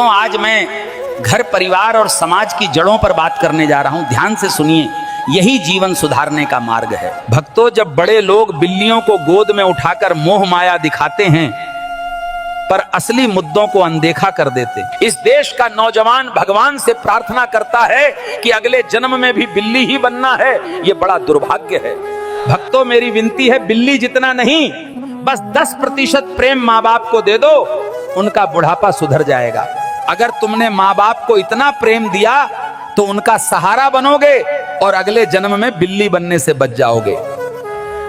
भक्तों, आज मैं घर परिवार और समाज की जड़ों पर बात करने जा रहा हूं। ध्यान से सुनिए, यही जीवन सुधारने का मार्ग है। भक्तों, जब बड़े लोग बिल्लियों को गोद में उठाकर मोह माया दिखाते हैं पर असली मुद्दों को अनदेखा कर देते, इस देश का नौजवान भगवान से प्रार्थना करता है कि अगले जन्म में भी बिल्ली ही बनना है, यह बड़ा दुर्भाग्य है। भक्तों, मेरी विनती है, बिल्ली जितना नहीं, बस 10% प्रेम माँ बाप को दे दो, उनका बुढ़ापा सुधर जाएगा। अगर तुमने माँ बाप को इतना प्रेम दिया तो उनका सहारा बनोगे और अगले जन्म में बिल्ली बनने से बच जाओगे।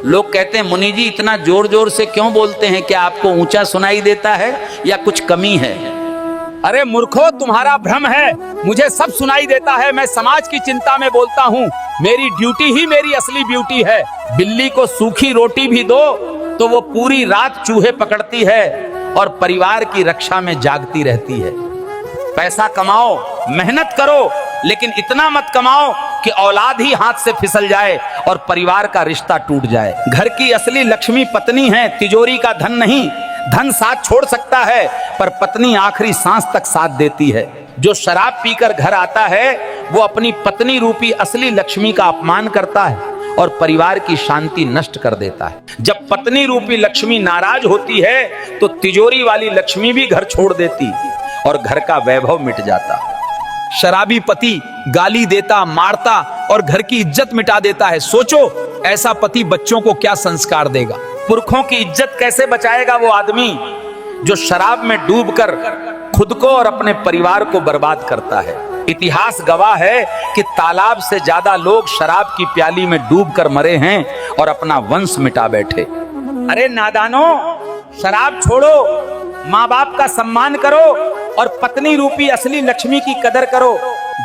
लोग कहते हैं, मुनि जी इतना जोर जोर से क्यों बोलते हैं? क्या आपको ऊंचा सुनाई देता है या कुछ कमी है? अरे मूर्खो, तुम्हारा भ्रम है। मुझे सब सुनाई देता है। मैं समाज की चिंता में बोलता हूँ। मेरी ड्यूटी ही मेरी असली ब्यूटी है। बिल्ली को सूखी रोटी भी दो तो वो पूरी रात चूहे पकड़ती है और परिवार की रक्षा में जागती रहती है। पैसा कमाओ, मेहनत करो, लेकिन इतना मत कमाओ कि औलाद ही हाथ से फिसल जाए और परिवार का रिश्ता टूट जाए। घर की असली लक्ष्मी पत्नी है, तिजोरी का धन नहीं। धन साथ छोड़ सकता है पर पत्नी आखिरी सांस तक साथ देती है। जो शराब पीकर घर आता है वो अपनी पत्नी रूपी असली लक्ष्मी का अपमान करता है और परिवार की शांति नष्ट कर देता है। जब पत्नी रूपी लक्ष्मी नाराज होती है तो तिजोरी वाली लक्ष्मी भी घर छोड़ देती और घर का वैभव मिट जाता। शराबी पति गाली देता, मारता और घर की इज्जत मिटा देता है। सोचो, ऐसा पति बच्चों को क्या संस्कार देगा? पुरखों की इज्जत कैसे बचाएगा वो आदमी जो शराब में डूबकर खुद को और अपने परिवार को बर्बाद करता है? इतिहास गवाह है कि तालाब से ज्यादा लोग शराब की प्याली में डूबकर मरे हैं और अपना वंश मिटा बैठे। अरे नादानो, शराब छोड़ो, माँ बाप का सम्मान करो और पत्नी रूपी असली लक्ष्मी की कदर करो।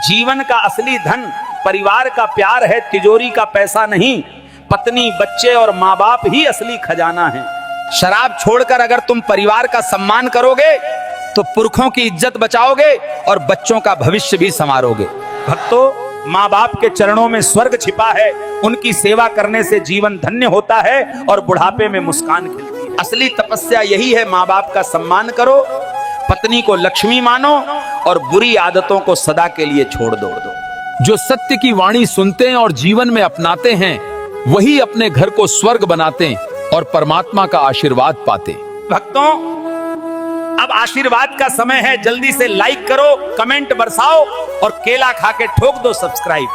जीवन का असली धन परिवार का प्यार है, तिजोरी का पैसा नहीं। पत्नी, बच्चे और माँ बाप ही असली खजाना है। शराब छोड़कर अगर तुम परिवार का सम्मान करोगे तो पुरखों की इज्जत बचाओगे और बच्चों का भविष्य भी संवारोगे। भक्तों, माँ बाप के चरणों में स्वर्ग छिपा है। उनकी सेवा करने से जीवन धन्य होता है और बुढ़ापे में मुस्कान खिलती है। असली तपस्या यही है, माँ बाप का सम्मान करो, पत्नी को लक्ष्मी मानो और बुरी आदतों को सदा के लिए छोड़ दो। जो सत्य की वाणी सुनते हैं और जीवन में अपनाते हैं वही अपने घर को स्वर्ग बनाते हैं और परमात्मा का आशीर्वाद पाते। भक्तों, अब आशीर्वाद का समय है। जल्दी से लाइक करो, कमेंट बरसाओ और केला खा के ठोक दो सब्सक्राइब।